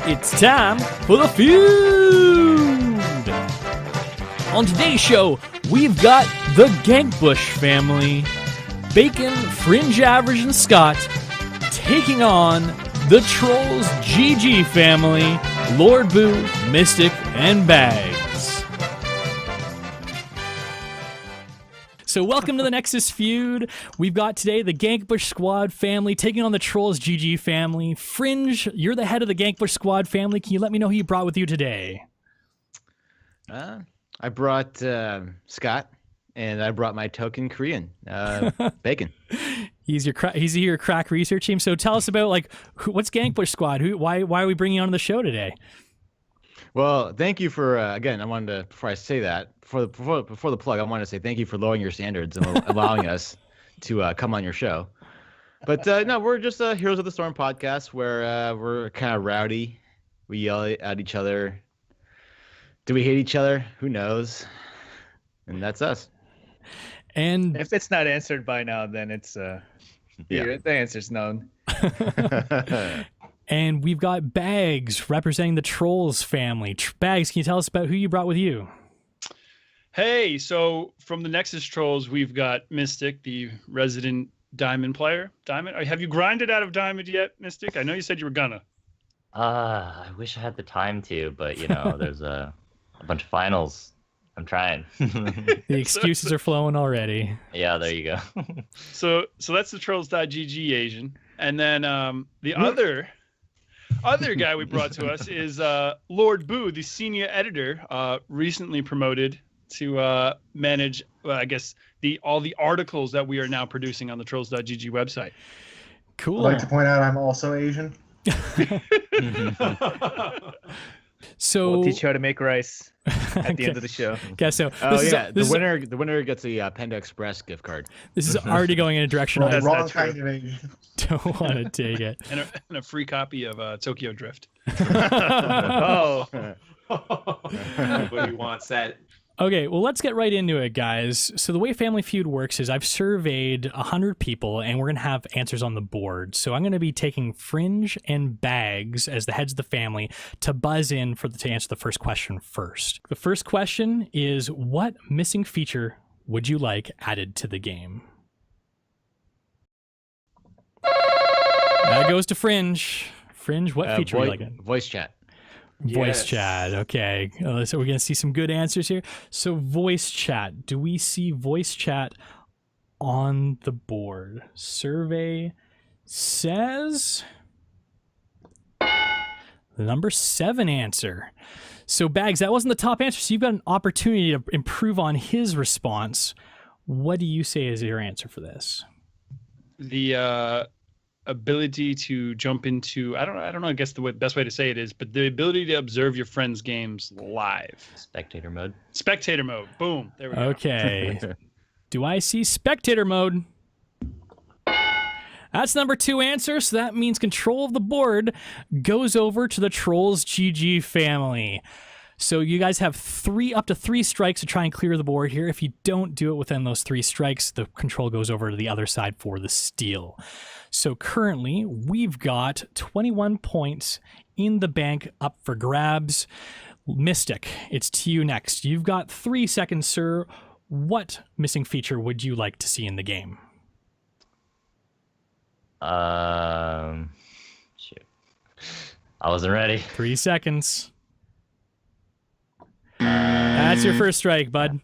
It's time for the feud! On today's show, we've got the GankBush family, Bacon, Fringe Average, and Scott, taking on the Trolls GG family, Lord Boo, Mystic, and Bags. So welcome to the Nexus Feud. We've got today the GankBush Squad family taking on the Trolls GG family. Fringe, you're the head of the GankBush Squad family. Can you let me know who you brought with you today? I brought Scott, and I brought my token Korean, Bacon. He's your crack research team. So tell us about what's GankBush Squad? Why are we bringing you on the show today? Well, thank you for again. I wanted to, before I say that, before the plug, I wanted to say thank you for lowering your standards and allowing us to come on your show. But no, we're just Heroes of the Storm podcast where we're kind of rowdy. We yell at each other. Do we hate each other? Who knows? And that's us. And if it's not answered by now, then it's the answer's known. And we've got Bags representing the Trolls family. Bags, can you tell us about who you brought with you? Hey, so from the Nexus Trolls, we've got Mystic, the resident Diamond player. Diamond, have you grinded out of Diamond yet, Mystic? I know you said you were gonna. I wish I had the time to, but there's a bunch of finals. I'm trying. The excuses are flowing already. Yeah, there you go. So that's the Trolls.gg Asian. And then the other guy we brought to us is Lord Boo, the senior editor, recently promoted to manage, I guess, all the articles that we are now producing on the Trolls.gg website. Cool. I'd like to point out I'm also Asian. So we'll teach you how to make rice at the end of the show. Guess so. The winner gets a Panda Express gift card. This is already going in a direction Wrong, I wrong kind of Asian. don't want to take it. And a free copy of Tokyo Drift. Oh. Nobody wants that. Okay, well, let's get right into it, guys. So the way Family Feud works is I've surveyed 100 people, and we're going to have answers on the board. So I'm going to be taking Fringe and Bags as the heads of the family to buzz in to answer the first question first. The first question is, what missing feature would you like added to the game? That goes to Fringe. Fringe, what feature would you like? Voice chat. Voice chat, okay. So we're going to see some good answers here. So voice chat. Do we see voice chat on the board? Survey says the number 7 answer. So Bags, that wasn't the top answer, so you've got an opportunity to improve on his response. What do you say is your answer for this? The ability to jump into, I don't know, I guess the best way to say it is, but the ability to observe your friends' games live. Spectator mode. Spectator mode. Boom. There we go. Okay. Do I see spectator mode? That's number 2 answer, so that means control of the board goes over to the Trolls GG family. So you guys have up to 3 strikes to try and clear the board here. If you don't do it within those 3 strikes, the control goes over to the other side for the steal. So currently, we've got 21 points in the bank up for grabs. Mystic, it's to you next. You've got 3 seconds, sir. What missing feature would you like to see in the game? Shoot. I wasn't ready. 3 seconds. That's your first strike, bud.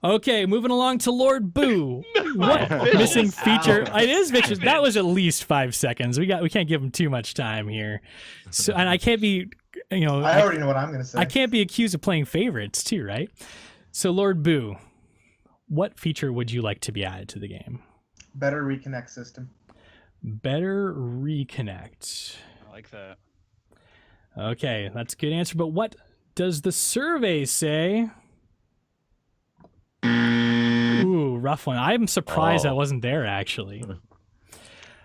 Okay, moving along to Lord Boo. What missing feature? It is vicious. That was at least 5 seconds. We can't give him too much time here. So, and I can't be, I already know what I'm going to say. I can't be accused of playing favorites too, right? So Lord Boo, what feature would you like to be added to the game? Better reconnect system. Better reconnect. I like that. Okay, that's a good answer. But what does the survey say? Ooh, rough one. I'm surprised that wasn't there, actually.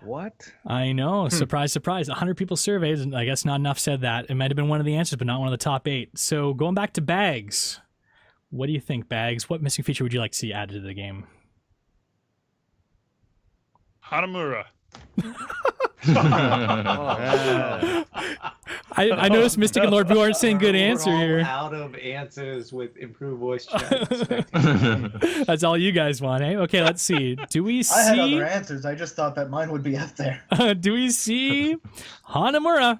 What? I know. Surprise, surprise. 100 people surveyed, and I guess not enough said that. It might have been one of the answers, but not one of the top 8. So going back to Bags, what do you think, Bags? What missing feature would you like to see added to the game? Hanamura. I noticed Mystic and Lord Blue aren't saying good We're answer all here. out of answers with improved voice chat. That's all you guys want, eh? Okay, let's see. Do we I had see? other answers. I just thought that mine would be up there. Do we see Hanamura?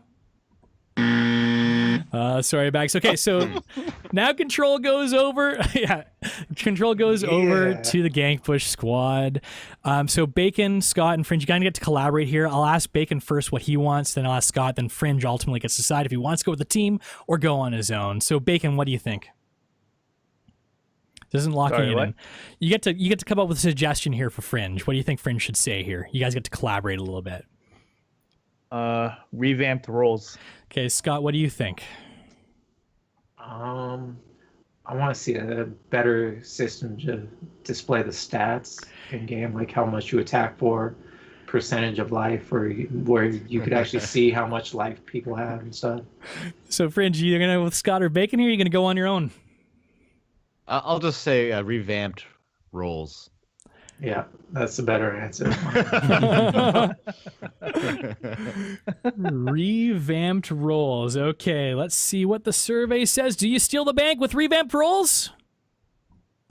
Sorry, Bags. Okay, so now control goes over. Yeah, control goes over to the GankBush Squad. So Bacon, Scott, and Fringe, you kind of get to collaborate here. I'll ask Bacon first what he wants, then I'll ask Scott, then Fringe ultimately gets to decide if he wants to go with the team or go on his own. So Bacon, what do you think? This isn't locking it in. You get to come up with a suggestion here for Fringe. What do you think Fringe should say here? You guys get to collaborate a little bit. Revamped roles. Okay, Scott, what do you think? I want to see a better system to display the stats in game, like how much you attack for, percentage of life, or where you could actually see how much life people have and stuff. So, Fringe, you're gonna go with Scott or Bacon here? Or are you gonna go on your own? I'll just say revamped roles. Yeah, that's the better answer. Revamped roles. Okay, let's see what the survey says. Do you steal the bank with revamped roles?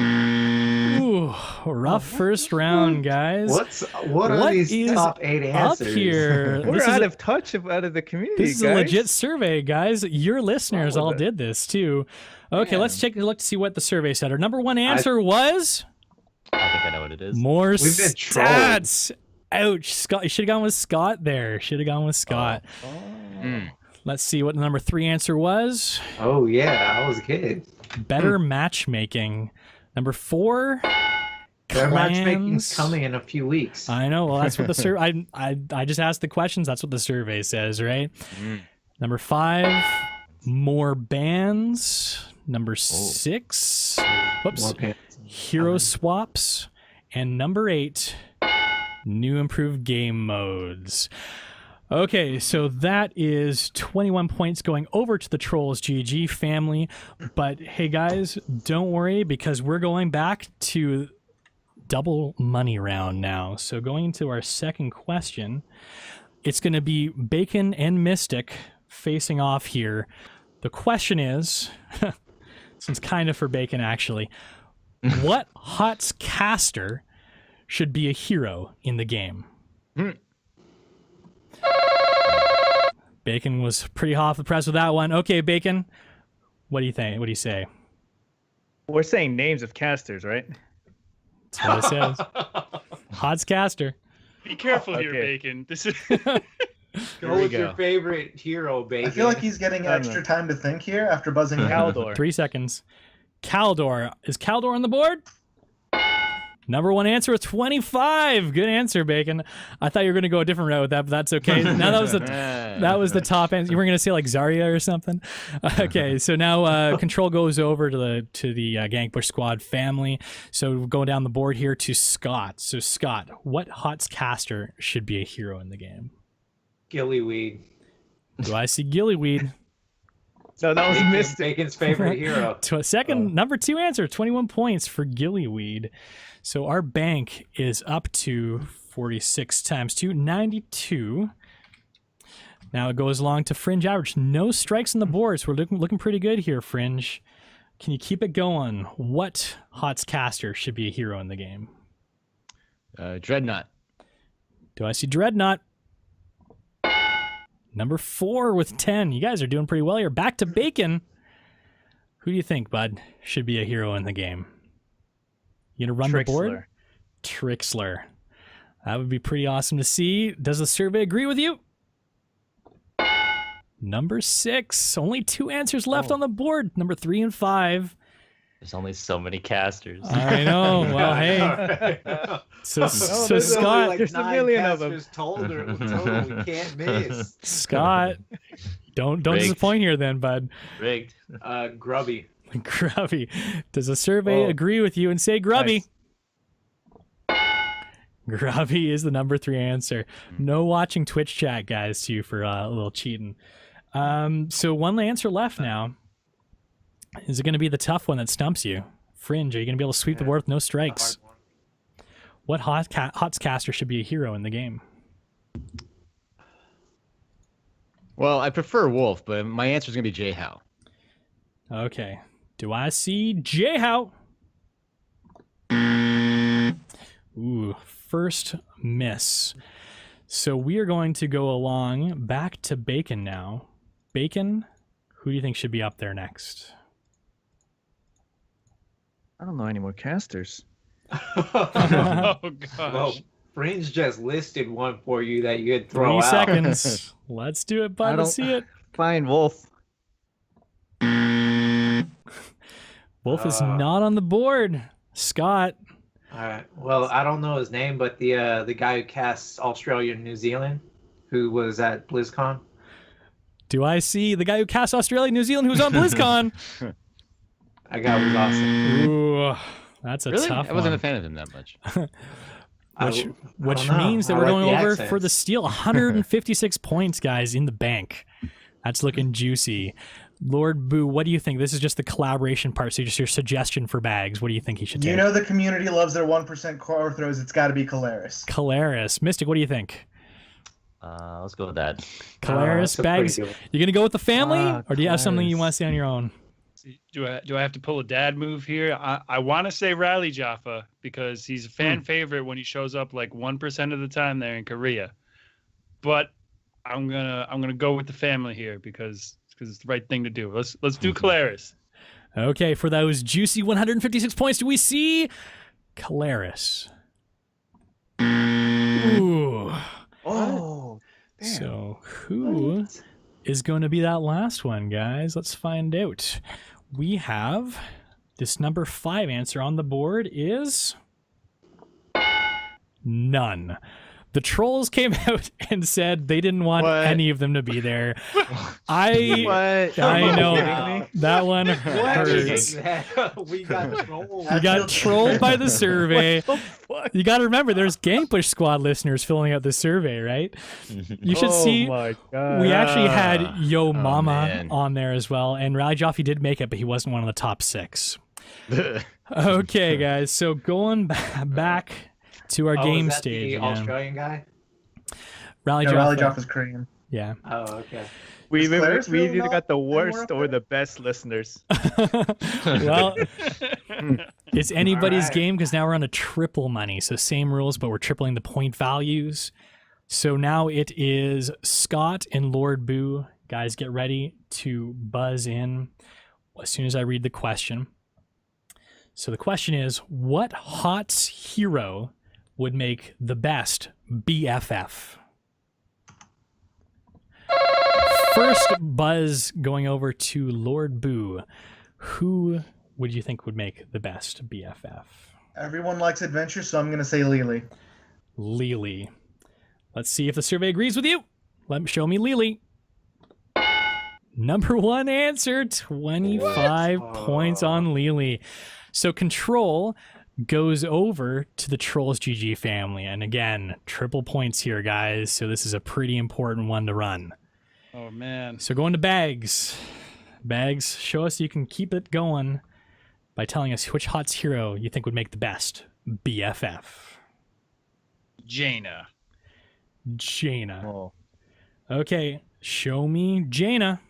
Ooh, rough first round, guys. What are these is top 8 answers? up here? We're out of touch out of the community, This is guys. a legit survey, guys. Your listeners all did this too. Okay, let's take a look to see what the survey said. Our number one answer was I think I know what it is. more We've been stats. Ouch, Scott. You should have gone with Scott there. Should have gone with Scott. Let's see what the number 3 answer was. Oh yeah, I was a kid. Better matchmaking. Number 4. Their matchmaking's clans. coming in a few weeks. I know. Well, that's what the survey. I just asked the questions. That's what the survey says, right? Number 5. More bands. Number 6. Whoops. More pants. Hero swaps. And number 8. New improved game modes. Okay, so that is 21 points going over to the Trolls GG family. But hey, guys, don't worry because we're going back to double money round now. So going into our second question, it's going to be Bacon and Mystic facing off here. The question is, this one's kind of for Bacon actually, what HOTS caster should be a hero in the game? Bacon was pretty hot off the press with that one. Okay, Bacon, what do you think? What do you say? We're saying names of casters, right? That's what it says. HOTS caster. Be careful here, Okay. Bacon. This is Go with your favorite hero, baby. I feel like he's getting extra time to think here after buzzing in. Caldor. 3 seconds. Caldor. Is Caldor on the board? Number 1 answer was 25. Good answer, Bacon. I thought you were going to go a different route with that, but that's okay. Now that was the top answer. You were going to say like Zarya or something. Okay, so now control goes over to the GankBush Squad family. So we're going down the board here to Scott. So Scott, what HOTS caster should be a hero in the game? Gillyweed. Do I see Gillyweed? No, that was Mystic. Bacon's favorite hero. To a second, number 2 answer, 21 points for Gillyweed. So our bank is up to 46 times 2, 92. Now it goes along to Fringe average. No strikes on the board, so we're looking pretty good here, Fringe. Can you keep it going? What HOTS caster should be a hero in the game? Dreadnought. Do I see Dreadnought? Number 4 with 10. You guys are doing pretty well here. Back to Bacon. Who do you think, bud, should be a hero in the game? You gonna run the board? Trixler. That would be pretty awesome to see. Does the survey agree with you? Number 6. Only 2 answers left on the board. Number 3 and 5. There's only so many casters. I know. Well, hey. So Scott, Like there's a 9 million of them. casters total we can't miss. Scott, don't Rigged. disappoint here then, bud. Rigged. Grubby. Grubby. Does the survey agree with you and say Grubby? Nice. Grubby is the number 3 answer. No watching Twitch chat, guys, too, for a little cheating. So one answer left now. Is it going to be the tough one that stumps you? Fringe, are you going to be able to sweep the board with no strikes? What HOTS caster should be a hero in the game? Well, I prefer Wolf, but my answer is gonna be J-How. Okay. Do I see J-How? Ooh, first miss. So we are going to go along back to Bacon now. Bacon, who do you think should be up there next? I don't know any more casters. Oh gosh. Well, Fringe just listed one for you that you could throw 3 out. seconds. Let's do it, bud. Let's see it. Fine, Wolf. Wolf is not on the board. Scott. All right. Well, I don't know his name, but the guy who casts Australia and New Zealand, who was at BlizzCon. Do I see the guy who cast Australia, New Zealand, who's on BlizzCon? That guy was awesome. Ooh, that's a Really? tough I wasn't one. a fan of him that much. Which don't know. means that I we're like going the over accents. for the steal. 156 points, guys, in the bank. That's looking juicy. Lord Boo, what do you think? This is just the collaboration part, so just your suggestion for bags. What do you think he should take? You know the community loves their 1% core throws. It's got to be Calaris. Calaris. Mystic, what do you think? Let's go with that. Calaris, that's a pretty bags. good one. You going to go with the family, or do you have something you Calaris. want to say on your own? Do I have to pull a dad move here? I want to say Riley Jaffa because he's a fan favorite when he shows up like 1% of the time there in Korea. But I'm gonna go with the family here because it's the right thing to do. Let's do Calaris. Okay, for those juicy 156 points, do we see Calaris? Ooh. Oh, damn. So who is going to be that last one, guys? Let's find out. We have this number 5 answer on the board is none. The Trolls came out and said they didn't want What? any of them to be there. I What? I know Wow. that one What? hurts. We got trolled. You got trolled by the survey. You got to remember, there's GankBush Squad listeners filling out the survey, right? You should see. my God. We actually had Yo Mama man. on there as well, and Riley Jaffe did make it, but he wasn't one of the top 6. Okay, guys, so going back to our game was that stage. the again. Australian guy? Rally No, Rally Jaffe. Joff is Korean. Yeah. Oh, okay. We Is Calaris we really either not got the anywhere worst up or there? the best listeners. Well, it's anybody's Alright. game because now we're on a triple money. So same rules, but we're tripling the point values. So now it is Scott and Lord Boo. Guys, get ready to buzz in as soon as I read the question. So the question is, what HOTS hero would make the best BFF? First buzz going over to Lord Boo. Who would you think would make the best BFF? Everyone likes adventure, so I'm going to say Lily. Lily. Let's see if the survey agrees with you. Show me Lily. Number 1 answer, 25 points on Lily. So Control goes over to the Trolls GG family. And again, triple points here, guys. So this is a pretty important one to run. Oh man. So going to Bags. Bags, show us you can keep it going by telling us which HOTS hero you think would make the best BFF. Jaina. Jaina. Oh. Okay, show me Jaina.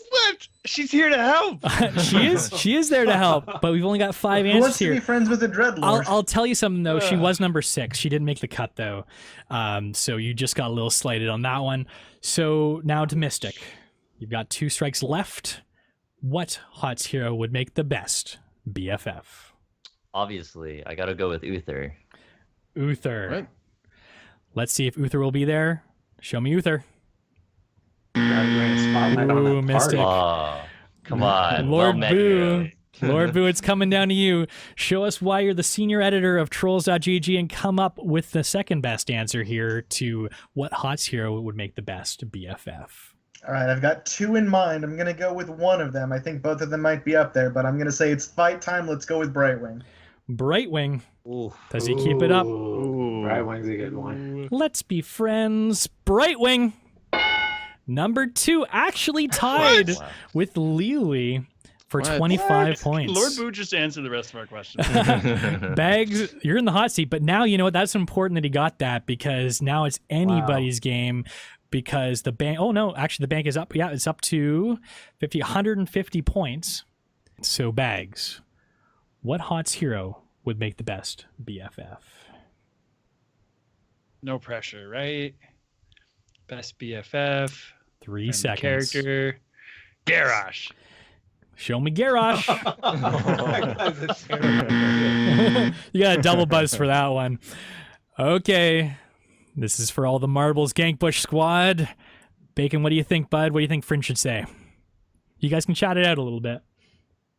What? She's here to help. She is there to help, but we've only got 5 Who answers wants to be here. friends with a Dreadlord? I'll tell you something though. She was number 6. She didn't make the cut though, so you just got a little slighted on that one. So now to Mystic. You've got 2 strikes left. What HOTS hero would make the best BFF? Obviously, I gotta go with Uther. Uther. What? Let's see if Uther will be there. Show me Uther. Gotta bring a spotlight on Ooh, that Mystic. Oh, come on. Lord well met, Boo. hero. Lord Boo, it's coming down to you. Show us why you're the senior editor of Trolls.gg and come up with the second best answer here to what HOTS hero would make the best BFF. All right, I've got 2 in mind. I'm going to go with one of them. I think both of them might be up there, but I'm going to say it's fight time. Let's go with Brightwing. Brightwing. Ooh. Does he keep it up? Ooh. Brightwing's a good one. Let's be friends. Brightwing. Number 2, actually tied Wow. with Lily. for What? 25 points. Lord Boo just answered the rest of our questions. Bags, you're in the hot seat, but now you know what? That's important that he got that because now it's anybody's game because the bank. Oh no, actually the bank is up. Yeah, it's up to 150 points. So Bags, what HOTS hero would make the best BFF? No pressure, right? Best BFF. 3 seconds. Character. Garrosh. Show me Garrosh. You got a double buzz for that one. Okay. This is for all the marbles. GankBush Squad. Bacon, what do you think, bud? What do you think Fringe should say? You guys can chat it out a little bit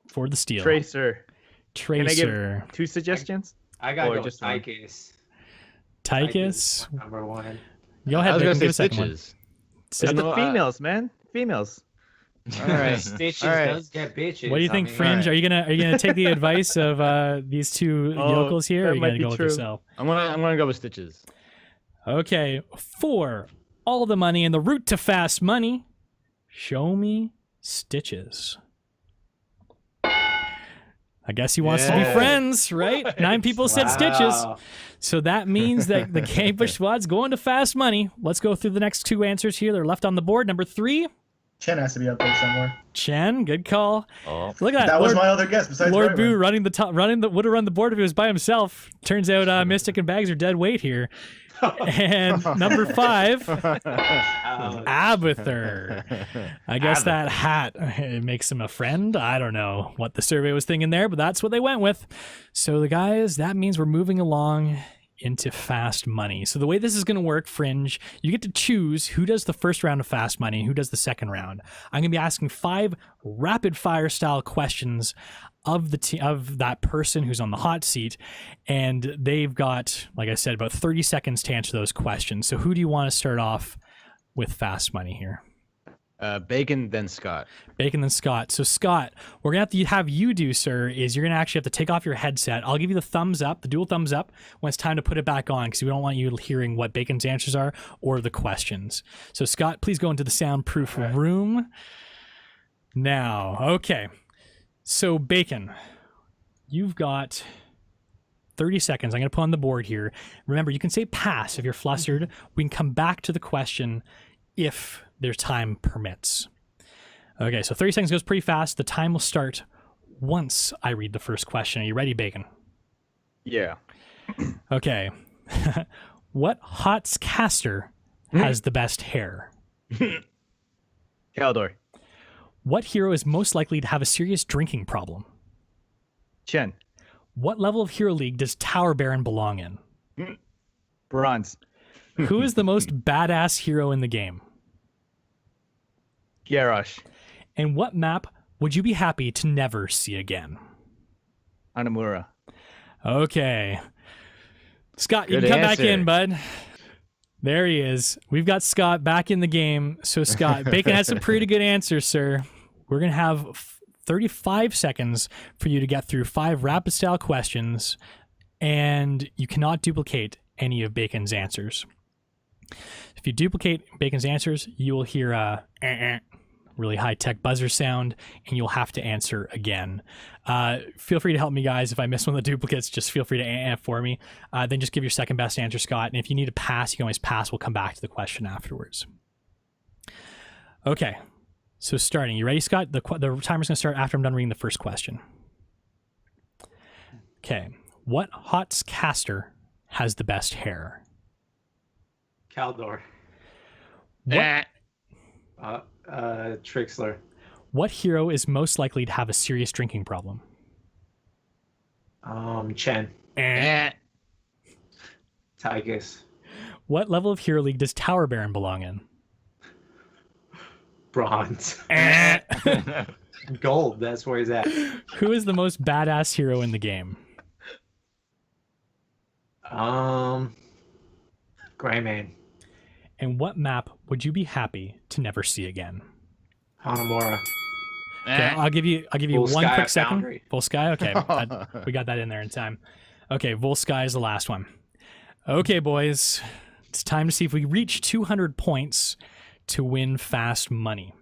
for the steal. Tracer. Can I Tracer. give 2 suggestions? I got to go just with one. Tychus. Tychus. Number 1. Go I ahead, was Bacon. gonna Give a say second one. Stitches. It's the know, females, man. Females. All right. Stitches All right. does get bitches. What do you think, I mean, Fringe? Alright. Are you gonna take the advice of these two yokels here, or that are you might gonna be go with true. yourself? I'm gonna go with Stitches. Okay, for all the money and the route to fast money, show me Stitches. I guess he wants to be Yeah. friends, right? 9 people said Stitches. Wow. So that means that the GankBush Squad's going to fast money. Let's go through the next 2 answers here. They're left on the board. Number 3, Chen has to be up there somewhere. Chen. Good call. Oh, Look at that. That was Lord, my other guess. Besides Lord Boo Brightwing. running the top, would have run the board if he was by himself. Turns out Mystic and Bags are dead weight here. And number 5, Abathur. I guess that hat it makes him a friend. I don't know what the survey was thinking there, but that's what they went with. So the guys, that means we're moving along into fast money. So the way this is going to work, Fringe, you get to choose who does the first round of fast money and who does the second round. I'm going to be asking 5 rapid fire style questions of of that person who's on the hot seat, and they've got, like I said, about 30 seconds to answer those questions. So who do you want to start off with fast money here? Bacon, then Scott. Bacon, then Scott. So Scott, we're gonna have you do, sir, is you're gonna actually have to take off your headset. I'll give you the thumbs up, the dual thumbs up, when it's time to put it back on, because we don't want you hearing what Bacon's answers are or the questions. So Scott, please go into the soundproof room now. Okay. So Bacon, you've got 30 seconds. I'm gonna put on the board here. Remember, you can say pass if you're flustered. We can come back to the question if their time permits. Okay, so 30 seconds goes pretty fast. The time will start once I read the first question. Are you ready, Bacon? Yeah. Okay. What HOTS caster has the best hair? Kaldor. What hero is most likely to have a serious drinking problem? Chen. What level of Hero League does Tower Baron belong in? Bronze. Who is the most badass hero in the game? Garrosh. And what map would you be happy to never see again? Anamura. Okay. Scott, you Good can come back answer. in, bud. There he is. We've got Scott back in the game. So, Scott, Bacon has some pretty good answers, sir. We're going to have 35 seconds for you to get through 5 rapid style questions, and you cannot duplicate any of Bacon's answers. If you duplicate Bacon's answers, you will hear a really high-tech buzzer sound, and you'll have to answer again. Feel free to help me, guys. If I miss one of the duplicates, just feel free to for me. Then just give your second best answer, Scott. And if you need to pass, you can always pass. We'll come back to the question afterwards. Okay. So starting. You ready, Scott? The timer's going to start after I'm done reading the first question. Okay. What HOTS caster has the best hair? Kaldor. What, Trixler. what hero is most likely to have a serious drinking problem? Chen. Tychus. What level of Hero League does Tower Baron belong in? Bronze. Gold. That's where he's at. Who is the most badass hero in the game? Greyman. And what map would you be happy to never see again? Hanamura. Okay, I'll give you Full one Sky quick second. Foundry. Full Sky? Okay. We got that in there in time. Okay, Volsky is the last one. Okay, boys. It's time to see if we reach 200 points to win fast money.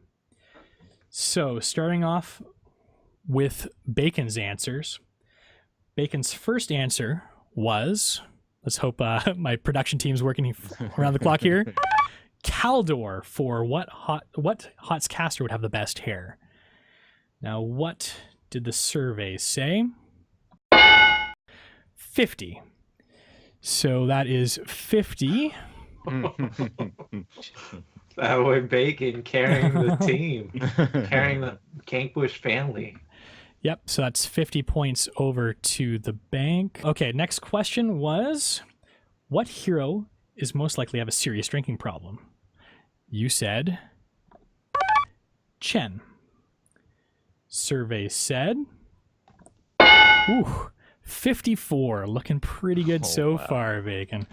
So, starting off with Bacon's answers. Bacon's first answer was, let's hope my production team's working around the clock here, Caldor for what HOTS caster would have the best hair. Now, what did the survey say? 50. So that is 50. That way Bacon carrying the team, carrying the GankBush family. Yep, so that's 50 points over to the bank. Okay, next question was, what hero is most likely to have a serious drinking problem? You said Chen. Survey said, ooh, 54. Looking pretty good so far, Bacon.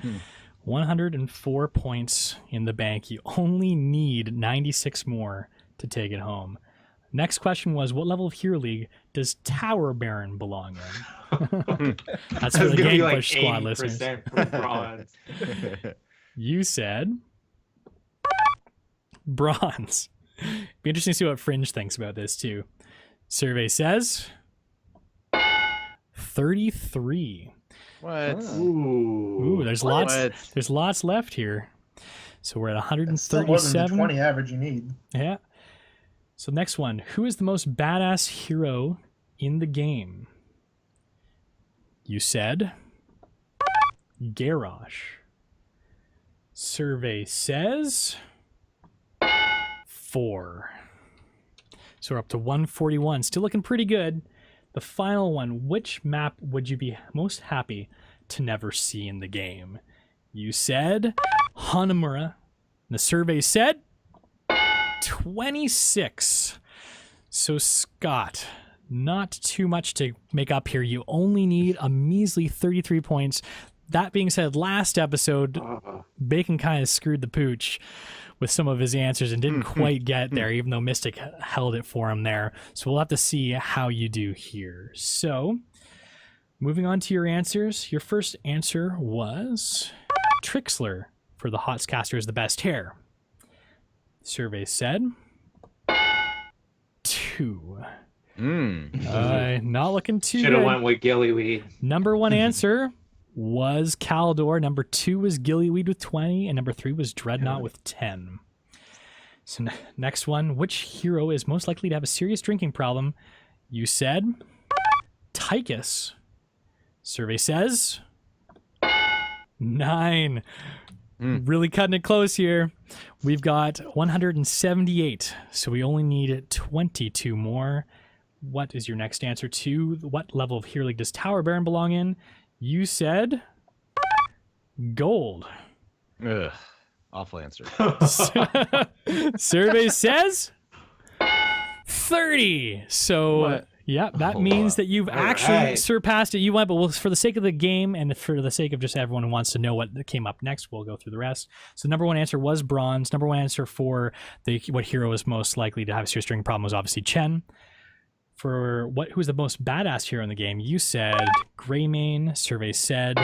104 points in the bank. You only need 96 more to take it home. Next question was, what level of Hero League does Tower Baron belong in? That's for the GankBush Squad listeners. For bronze. You said bronze. Be interesting to see what Fringe thinks about this too. Survey says 33. What? Ooh, there's lots left here. So we're at 137. More than the 20 average you need. Yeah. So next one, who is the most badass hero in the game? You said Garrosh. Survey says 4. So we're up to 141. Still looking pretty good. The final one, which map would you be most happy to never see in the game? You said Hanamura. The survey said 26. So Scott, not too much to make up here. You only need a measly 33 points. That being said, last episode, Bacon kind of screwed the pooch with some of his answers and didn't quite get there, even though Mystic held it for him there. So we'll have to see how you do here. So moving on to your answers, your first answer was Trixler for the HOTS caster is the best hair. Survey said 2. Not looking too good. Should have went with Gillyweed. Number 1 answer was Caldor. Number 2 was Gillyweed with 20. And number 3 was Dreadnought with 10. So next one, which hero is most likely to have a serious drinking problem? You said Tychus. Survey says 9. Really cutting it close here. We've got 178, so we only need 22 more. What is your next answer to what level of Hero League does Tower Baron belong in? You said gold. Ugh, awful answer. Survey says 30. So What? yeah, that means that you've actually surpassed it. You went, but for the sake of the game and for the sake of just everyone who wants to know what came up next, we'll go through the rest. So number 1 answer was bronze. Number 1 answer for what hero is most likely to have a serious drinking problem was obviously Chen. For who's the most badass hero in the game, you said Greymane. Survey said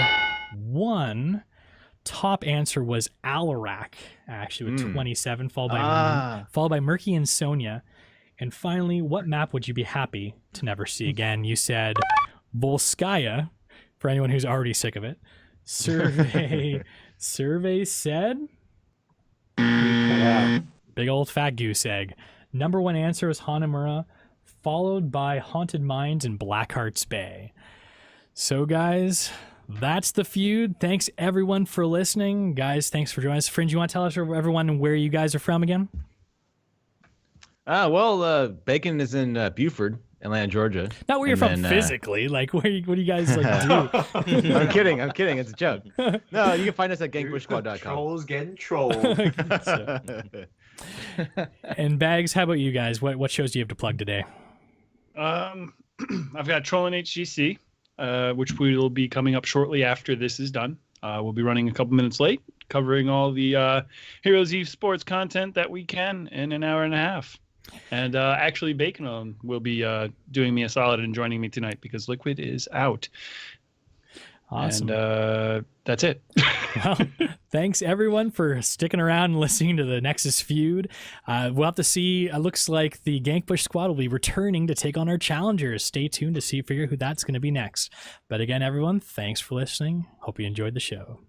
1. Top answer was Alarak, actually, with 27, followed by Murky and Sonya. And finally, what map would you be happy to never see again? You said Volskaya, for anyone who's already sick of it. Survey said big old fat goose egg. Number 1 answer was Hanamura, followed by Haunted Mines and Blackheart's Bay. So guys, that's the feud. Thanks everyone for listening. Guys, thanks for joining us. Fringe, you want to tell us everyone where you guys are from again? Bacon is in Buford, Atlanta, Georgia. Not where you're from physically. Like, what do you guys do? I'm kidding. It's a joke. No, you can find us at gankbushsquad.com. Trolls getting trolled. And Bags, how about you guys? What shows do you have to plug today? I've got Trollin HGC, which will be coming up shortly after this is done. We'll be running a couple minutes late, covering all the Heroes eSports content that we can in an hour and a half. And actually, Bacon will be doing me a solid and joining me tonight because Liquid is out. Awesome. And that's it. Well, thanks everyone for sticking around and listening to the Nexus Feud. We'll have to see. It looks like the GankBush Squad will be returning to take on our challengers. Stay tuned to figure who that's going to be next. But again, everyone, thanks for listening. Hope you enjoyed the show.